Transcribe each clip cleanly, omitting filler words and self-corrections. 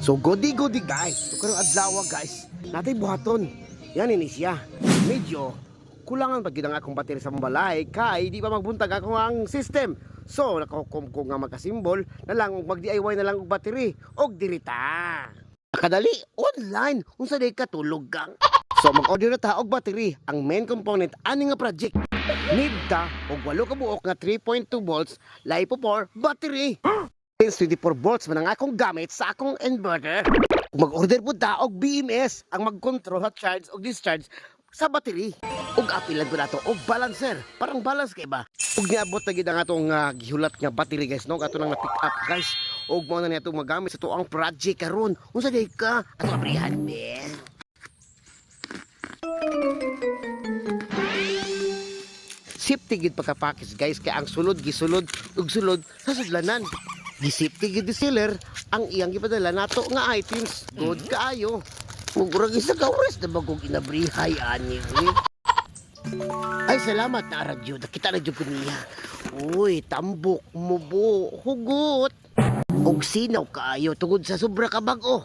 So godi guys. So karong adlaw guys, natay buhaton. Yan ini siya. Medyo kulangan pag gid ang akong battery sa balay kay di pa magbuntag ako ang system. So nakahukom ko nga magkasimbol na lang mag-DIY na lang og battery og dirita. Kadali online unsa day katulog gang. So mag-order na ta og battery. Ang main component ani nga project. Need ta og 8 ka buok nga 3.2 volts LiPo4 battery. 24 volts man ang akong gamit sa akong inverter. Mag-order po ta og BMS ang mag-control sa charge og discharge sa battery. Ug apilan ko nato og balancer. Parang balance kay ba? Ug niabot na gid ang atong gihulat nga battery guys no. Ato nang na-pick up guys. Ug mo na niya itong magamit sa tuang project karon. Unsa day ka? Ato abrihan be. Safety gid pagka-package guys kay ang sulod gisulod ug sulod sa sudlanan. Gisipti gid di seller ang iyang gipadala nato nga items good kaayo. Ug urag isa ka oras na bagong inabrihay ani. Ay salamat na radyo kita na jud ko niya. Uy tambok mo bo hugot. Og sinaw kaayo tungod sa sobra ka bag-o.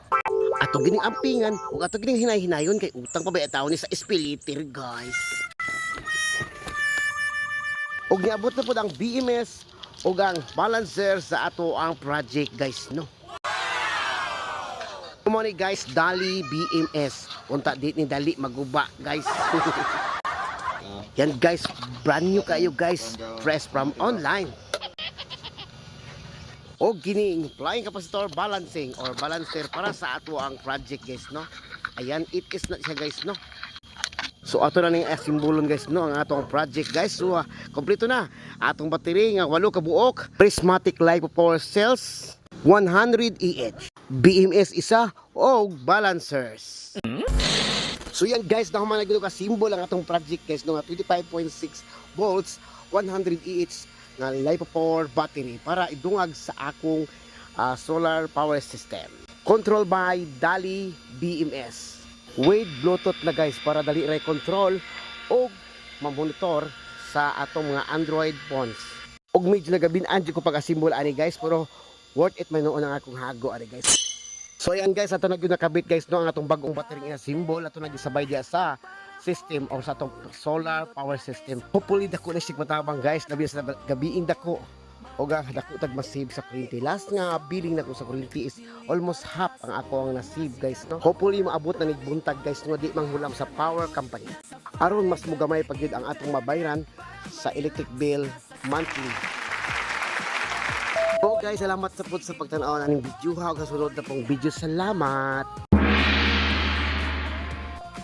Ato gining ampingan ug ato gining hinay-hinayon kay utang pa ba tawo ni sa espiliter guys. Og niabot na po ang BMS o ang balancer sa ato ang project guys no. Kumani guys Dali BMS. Unta dit ni Dali maguba guys. Yan guys brand new kayo guys. Fresh from online. O gining flying capacitor balancing or balancer para sa ato ang project guys no. Ayan it is na siya guys no. So ato na ning simbolon guys no ang atong project guys. So kompleto na atong battery nga 8 ka buok, prismatic LiPo4 cells 100 EH, BMS isa og balancers. So yan guys na human nagdo ka symbol ang atong project guys no nga 25.6 volts 100 EH nga LiPo4 battery para idungag sa akong solar power system. Control by Dali BMS. With Bluetooth na guys para dali ray control o mamonitor sa atong mga Android phones. Og medyo nagabin-an ko pag-asimbol ani guys pero worth it man noon ang akong hago ani guys. So ayan guys ato na gyud nakabit guys no ang atong bagong battery nga symbol ato na gisabay dia sa system o sa atong solar power system. Hopefully dako na sig matabang guys labi sa gabiing dako. O dako tag masave sa kuryente. Last nga billing na ko sa kuryente is almost half ang ako ang nasave guys no. Hopefully maabot na nigbuntag guys no di manghulam sa power company. Aron mas mugamay pag yun ang atong mabayran sa electric bill monthly. So guys salamat sa pud sa pagtan-aw ng video ha. Ug sa sunod na pong video salamat.